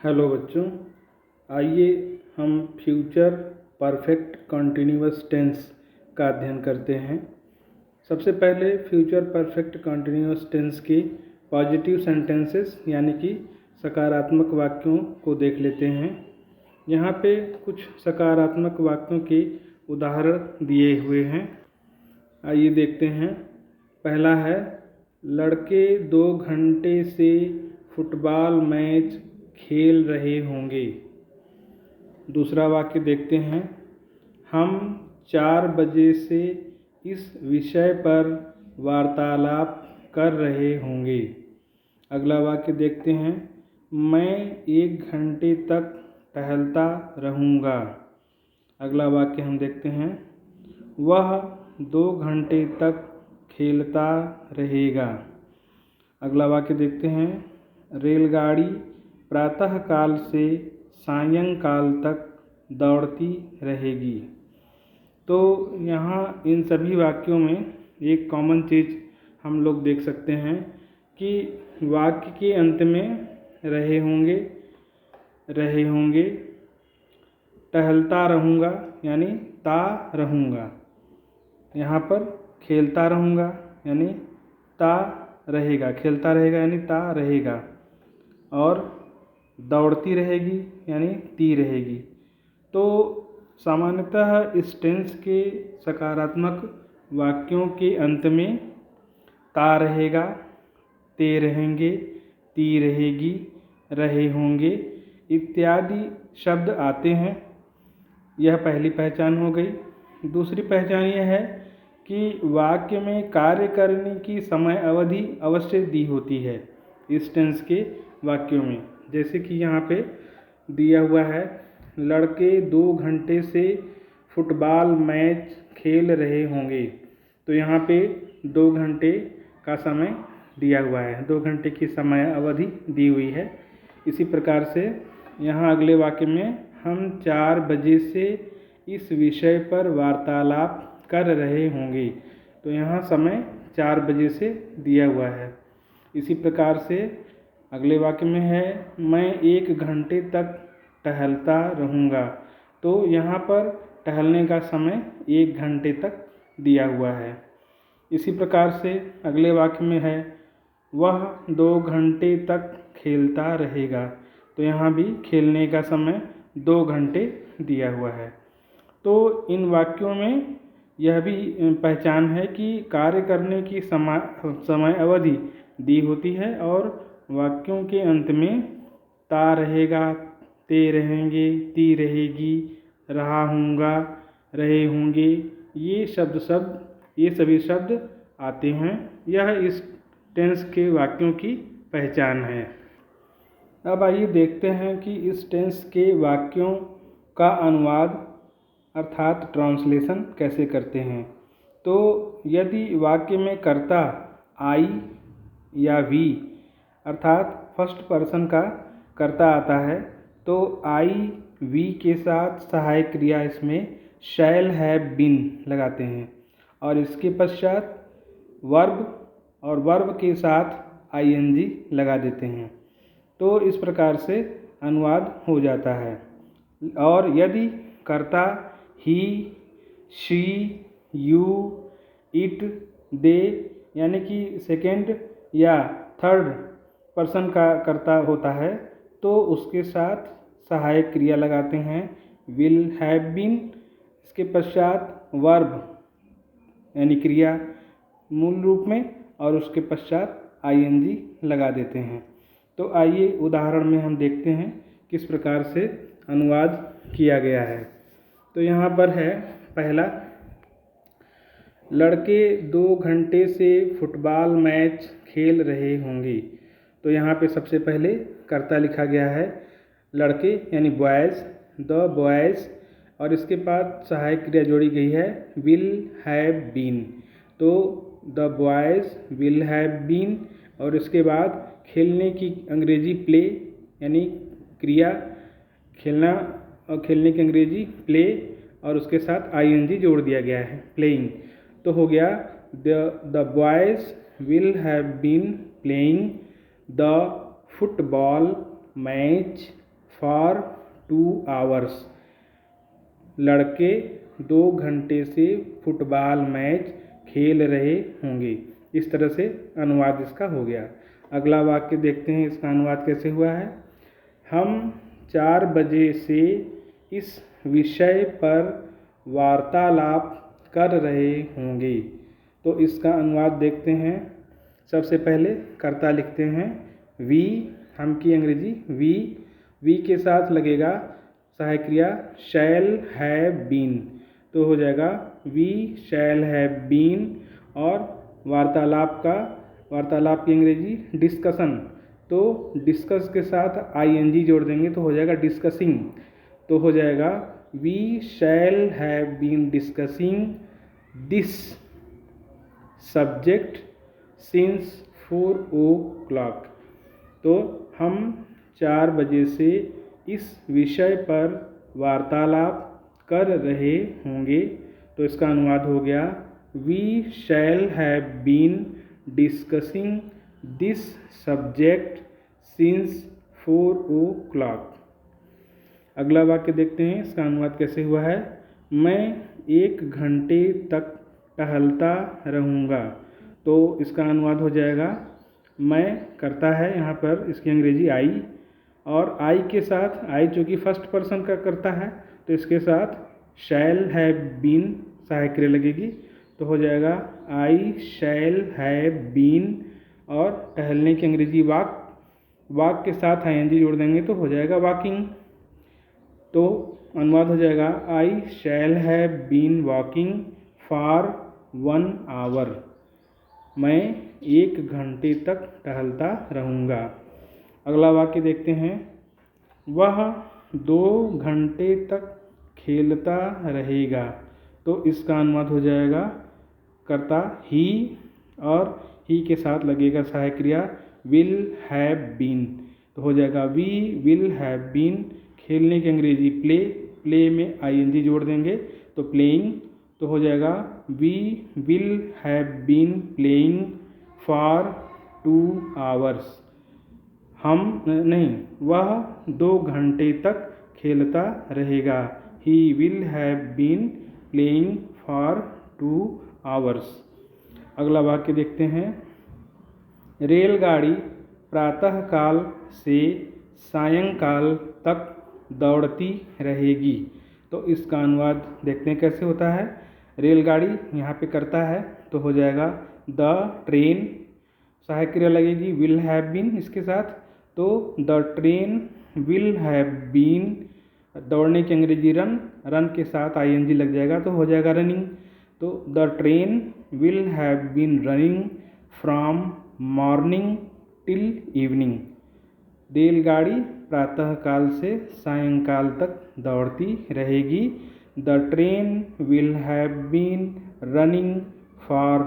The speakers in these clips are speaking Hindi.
हेलो बच्चों, आइए हम फ्यूचर परफेक्ट कंटिन्यूअस टेंस का अध्ययन करते हैं। सबसे पहले फ्यूचर परफेक्ट कंटिन्यूअस टेंस की पॉजिटिव सेंटेंसेस यानी कि सकारात्मक वाक्यों को देख लेते हैं। यहाँ पे कुछ सकारात्मक वाक्यों के उदाहरण दिए हुए हैं, आइए देखते हैं। पहला है, लड़के 2 घंटे से फुटबॉल मैच खेल रहे होंगे। दूसरा वाक्य देखते हैं, हम 4 बजे से इस विषय पर वार्तालाप कर रहे होंगे। अगला वाक्य देखते हैं, मैं 1 घंटे तक टहलता रहूँगा। अगला वाक्य हम देखते हैं, वह 2 घंटे तक खेलता रहेगा। अगला वाक्य देखते हैं, रेलगाड़ी प्रातःकाल से सायंकाल तक दौड़ती रहेगी। तो यहाँ इन सभी वाक्यों में एक कॉमन चीज़ हम लोग देख सकते हैं कि वाक्य के अंत में रहे होंगे, टहलता रहूँगा यानी ता रहूँगा, यहाँ पर खेलता रहूँगा यानी ता रहेगा, खेलता रहेगा यानी ता रहेगा, और दौड़ती रहेगी यानी ती रहेगी। तो सामान्यतः इस टेंस के सकारात्मक वाक्यों के अंत में ता रहेगा, ते रहेंगे, ती रहेगी, रहे होंगे इत्यादि शब्द आते हैं। यह पहली पहचान हो गई। दूसरी पहचान यह है कि वाक्य में कार्य करने की समय अवधि अवश्य दी होती है इस टेंस के वाक्यों में। जैसे कि यहाँ पे दिया हुआ है, लड़के 2 घंटे से फुटबॉल मैच खेल रहे होंगे। तो यहाँ पे 2 घंटे का समय दिया हुआ है, 2 घंटे की समय अवधि दी हुई है। इसी प्रकार से यहाँ अगले वाक्य में, हम 4 बजे से इस विषय पर वार्तालाप कर रहे होंगे। तो यहाँ समय 4 बजे से दिया हुआ है। इसी प्रकार से अगले वाक्य में है, मैं 1 घंटे तक टहलता रहूँगा। तो यहाँ पर टहलने का समय 1 घंटे तक दिया हुआ है। इसी प्रकार से अगले वाक्य में है, वह 2 घंटे तक खेलता रहेगा। तो यहाँ भी खेलने का समय 2 घंटे दिया हुआ है। तो इन वाक्यों में यह भी पहचान है कि कार्य करने की समय अवधि दी होती है और वाक्यों के अंत में ता रहेगा, ते रहेंगे, ती रहेगी, रहा हूँगा, रहे होंगे, ये सभी शब्द आते हैं। यह इस टेंस के वाक्यों की पहचान है। अब आइए देखते हैं कि इस टेंस के वाक्यों का अनुवाद अर्थात ट्रांसलेशन कैसे करते हैं। तो यदि वाक्य में कर्ता आई या वी अर्थात फर्स्ट पर्सन का कर्ता आता है, तो आई वी के साथ सहायक क्रिया इसमें शैल हैव बीन लगाते हैं और इसके पश्चात वर्ब और वर्ब के साथ आईएनजी लगा देते हैं। तो इस प्रकार से अनुवाद हो जाता है। और यदि कर्ता ही, शी, यू, इट, दे यानी कि सेकेंड या थर्ड पर्सन का कर्ता होता है, तो उसके साथ सहायक क्रिया लगाते हैं विल हैव बीन, इसके पश्चात वर्ब यानी क्रिया मूल रूप में, और उसके पश्चात आईएनजी लगा देते हैं। तो आइए उदाहरण में हम देखते हैं किस प्रकार से अनुवाद किया गया है। तो यहाँ पर है पहला, लड़के 2 घंटे से फुटबॉल मैच खेल रहे होंगे। तो यहाँ पे सबसे पहले कर्ता लिखा गया है लड़के यानी बॉयज़, द बॉयज़, और इसके बाद सहायक क्रिया जोड़ी गई है विल हैव बीन। तो the boys will have been, और इसके बाद खेलने की अंग्रेजी प्ले यानी क्रिया खेलना, और खेलने की अंग्रेजी प्ले, और उसके साथ आईएनजी जोड़ दिया गया है प्लेइंग। तो हो गया the boys will have been playing the football match for 2 hours। लड़के 2 घंटे से फुटबॉल मैच खेल रहे होंगे। इस तरह से अनुवाद इसका हो गया। अगला वाक्य देखते हैं इसका अनुवाद कैसे हुआ है। हम 4 बजे से इस विषय पर वार्तालाप कर रहे होंगे। तो इसका अनुवाद देखते हैं। सबसे पहले कर्ता लिखते हैं वी, हम की अंग्रेजी वी के साथ लगेगा सहायक क्रिया शैल हैव बीन, तो हो जाएगा वी शैल हैव बीन। और वार्तालाप की अंग्रेजी डिस्कशन, तो डिस्कस के साथ ing जोड़ देंगे तो हो जाएगा डिस्कसिंग, तो हो जाएगा we shall have been discussing this subject since 4 o'clock। तो हम 4 बजे से इस विषय पर वार्तालाप कर रहे होंगे। तो इसका अनुवाद हो गया we shall have been discussing this subject since 4 o'clock। अगला वाक्य देखते हैं इसका अनुवाद कैसे हुआ है। मैं 1 घंटे तक टहलता रहूँगा। तो इसका अनुवाद हो जाएगा मैं करता है यहाँ पर इसकी अंग्रेजी आई, और आई के साथ आई चूँकि फर्स्ट पर्सन का करता है तो इसके साथ शैल हैव बीन सहायक क्रिया लगेगी, तो हो जाएगा आई शैल हैव बीन। और टहलने की अंग्रेजी वॉक के साथ ing जोड़ देंगे तो हो जाएगा वॉकिंग। तो अनुवाद हो जाएगा I shall have been walking for 1 hour। मैं 1 घंटे तक टहलता रहूँगा। अगला वाक्य देखते हैं। वह 2 घंटे तक खेलता रहेगा। तो इसका अनुवाद हो जाएगा कर्ता ही, और ही के साथ लगेगा सहायक क्रिया विल हैव बीन, तो हो जाएगा वी विल हैव बीन। खेलने की अंग्रेजी प्ले में ing जोड़ देंगे तो प्लेइंग, तो हो जाएगा we will have been playing for 2 hours। वह 2 घंटे तक खेलता रहेगा। He will have been playing for 2 hours। अगला वाक्य देखते हैं। रेलगाड़ी प्रातःकाल से सायंकाल तक दौड़ती रहेगी। तो इसका अनुवाद देखते हैं कैसे होता है। रेलगाड़ी यहाँ पे करता है तो हो जाएगा द ट्रेन, सहायक क्रिया लगेगी विल हैव बीन इसके साथ, तो the train will have been. दौड़ने की अंग्रेजी रन के साथ ing लग जाएगा तो हो जाएगा रनिंग, तो the train will have been running from morning till evening. रेलगाड़ी प्रातःकाल से सायंकाल तक दौड़ती रहेगी। The train will have been running from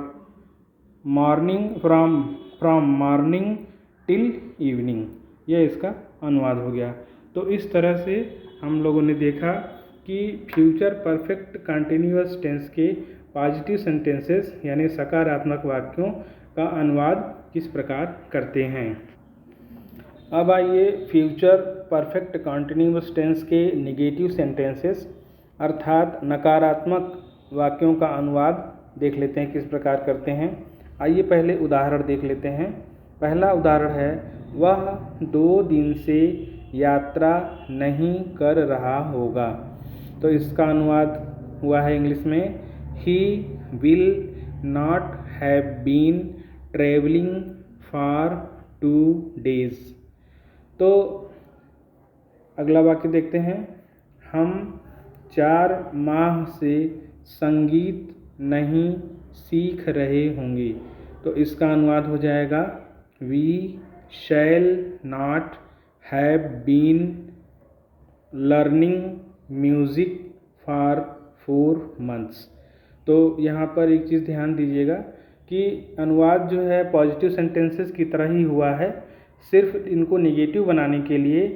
morning till evening. यह इसका अनुवाद हो गया। तो इस तरह से हम लोगों ने देखा कि फ्यूचर परफेक्ट कंटिन्यूअस टेंस के पॉजिटिव सेंटेंसेस यानी सकारात्मक वाक्यों का अनुवाद किस प्रकार करते हैं। अब आइए फ्यूचर परफेक्ट कंटिन्यूअस टेंस के नेगेटिव सेंटेंसेस अर्थात नकारात्मक वाक्यों का अनुवाद देख लेते हैं किस प्रकार करते हैं। आइए पहले उदाहरण देख लेते हैं। पहला उदाहरण है वह 2 दिन से यात्रा नहीं कर रहा होगा। तो इसका अनुवाद हुआ है इंग्लिश में he will not have been travelling for 2 days। तो अगला वाक्य देखते हैं। हम 4 माह से संगीत नहीं सीख रहे होंगे। तो इसका अनुवाद हो जाएगा we shall not have been learning music for 4 months। तो यहाँ पर एक चीज़ ध्यान दीजिएगा कि अनुवाद जो है पॉजिटिव सेंटेंसेस की तरह ही हुआ है, सिर्फ इनको नेगेटिव बनाने के लिए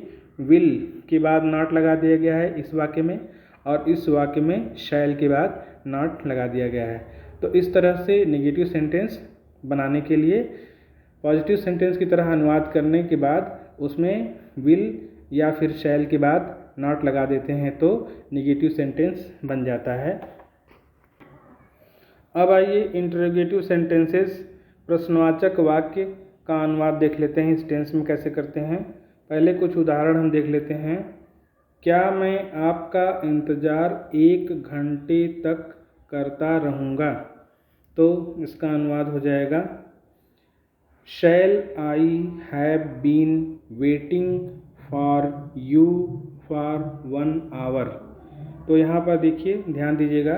विल के बाद नॉट लगा दिया गया है इस वाक्य में, और इस वाक्य में शैल के बाद नॉट लगा दिया गया है। तो इस तरह से नेगेटिव सेंटेंस बनाने के लिए पॉजिटिव सेंटेंस की तरह अनुवाद करने के बाद उसमें विल या फिर शैल के बाद नॉट लगा देते हैं तो निगेटिव सेंटेंस बन जाता है। अब आइए इंटरोगेटिव सेंटेंसेस प्रश्नवाचक वाक्य का अनुवाद देख लेते हैं इस टेंस में कैसे करते हैं। पहले कुछ उदाहरण हम देख लेते हैं। क्या मैं आपका इंतज़ार 1 घंटे तक करता रहूँगा? तो इसका अनुवाद हो जाएगा shall I have been waiting for you for 1 hour. तो यहाँ पर देखिए, ध्यान दीजिएगा,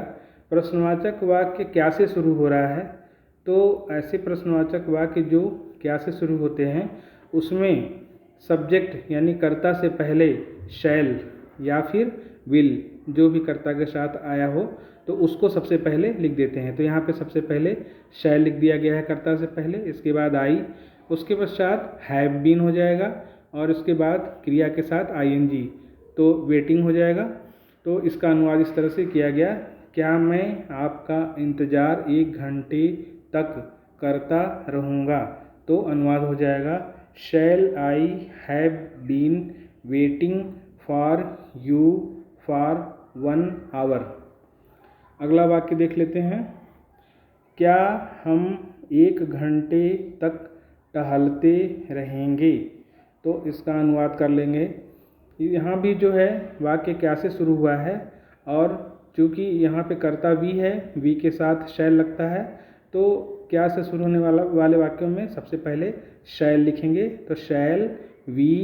प्रश्नवाचक वाक्य क्या से शुरू हो रहा है। तो ऐसे प्रश्नवाचक वाक्य जो क्या से शुरू होते हैं उसमें सब्जेक्ट यानी कर्ता से पहले शैल या फिर विल जो भी कर्ता के साथ आया हो तो उसको सबसे पहले लिख देते हैं। तो यहाँ पे सबसे पहले शैल लिख दिया गया है कर्ता से पहले, इसके बाद आई, उसके पश्चात हैव बीन हो जाएगा और इसके बाद क्रिया के साथ आईएनजी, तो वेटिंग हो जाएगा। तो इसका अनुवाद इस तरह से किया गया, क्या मैं आपका इंतज़ार 1 घंटे तक करता रहूँगा? तो अनुवाद हो जाएगा shall I have been waiting for you for 1 hour. अगला वाक्य देख लेते हैं। क्या हम 1 घंटे तक टहलते रहेंगे? तो इसका अनुवाद कर लेंगे। यहाँ भी जो है वाक्य क्या से शुरू हुआ है और चूँकि यहाँ पे कर्ता वी है, वी के साथ शैल लगता है, तो क्या से शुरू होने वाले वाक्यों में सबसे पहले शैल लिखेंगे। तो शैल वी,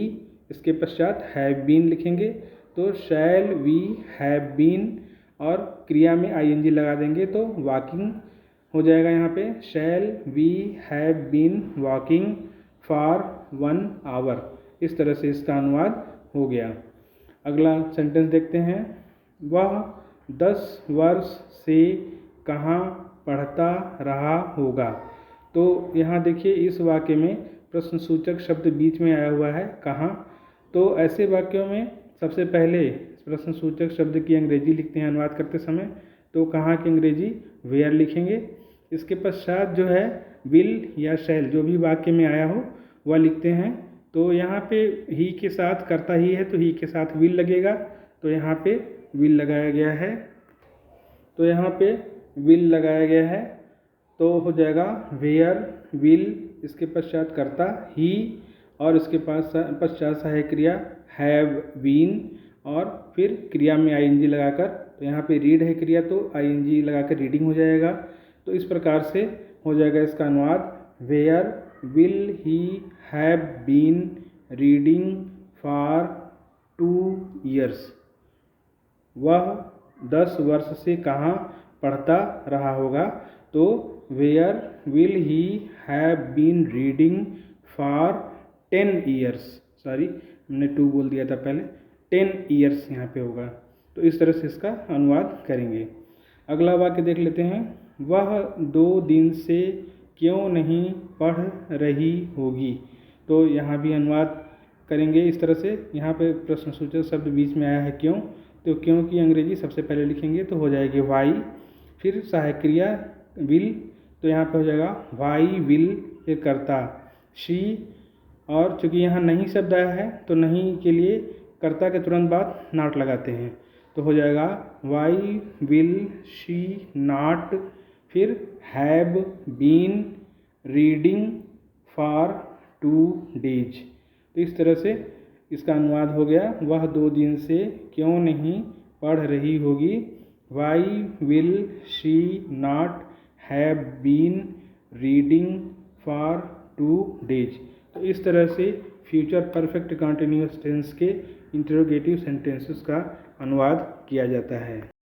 इसके पश्चात हैव बीन लिखेंगे। तो शैल वी हैव बीन और क्रिया में आईएनजी लगा देंगे तो वॉकिंग हो जाएगा। यहाँ पे shall we have been walking for 1 hour. इस तरह से इसका अनुवाद हो गया। अगला सेंटेंस देखते हैं। वह 10 वर्ष से कहाँ पढ़ता रहा होगा? तो यहाँ देखिए, इस वाक्य में प्रश्नसूचक शब्द बीच में आया हुआ है, कहाँ। तो ऐसे वाक्यों में सबसे पहले प्रश्नसूचक शब्द की अंग्रेजी लिखते हैं अनुवाद करते समय, तो कहाँ की अंग्रेजी वेयर लिखेंगे। इसके पश्चात जो है विल या शैल जो भी वाक्य में आया हो वह लिखते हैं। तो यहाँ पे ही के साथ कर्ता ही है तो ही के साथ विल लगेगा, तो यहाँ पे विल लगाया गया है। तो यहाँ पे विल लगाया गया है तो हो जाएगा वेयर विल, इसके पश्चात कर्ता ही और इसके पश्चात सहायक क्रिया हैव बीन और फिर क्रिया में आईएनजी लगाकर, तो यहाँ पे रीड है क्रिया तो आईएनजी लगाकर रीडिंग हो जाएगा। तो इस प्रकार से हो जाएगा इसका अनुवाद, where will he have been reading for 2 years। वह 10 वर्ष से कहाँ पढ़ता रहा होगा? तो where will he have been reading for 10 years, sorry हमने 2 बोल दिया था पहले, 10 years यहाँ पे होगा। तो इस तरह से इसका अनुवाद करेंगे। अगला वाक्य देख लेते हैं। वह 2 दिन से क्यों नहीं पढ़ रही होगी? तो यहाँ भी अनुवाद करेंगे इस तरह से। यहाँ पे प्रश्नसूचक शब्द बीच में आया है क्यों, तो क्यों की अंग्रेजी सबसे पहले लिखेंगे तो हो जाएगी वाई, फिर सहायक क्रिया विल, तो यहाँ पे हो जाएगा वाई विल, फिर कर्ता शी, और चूँकि यहाँ नहीं शब्द आया है तो नहीं के लिए कर्ता के तुरंत बाद नॉट लगाते हैं, तो हो जाएगा वाई विल शी नॉट, फिर have been reading for 2 days। तो इस तरह से इसका अनुवाद हो गया, वह 2 दिन से क्यों नहीं पढ़ रही होगी। Why will she not have been reading for 2 days। तो इस तरह से फ्यूचर परफेक्ट कंटिन्यूअस टेंस के इंटरोगेटिव सेंटेंसेस का अनुवाद किया जाता है।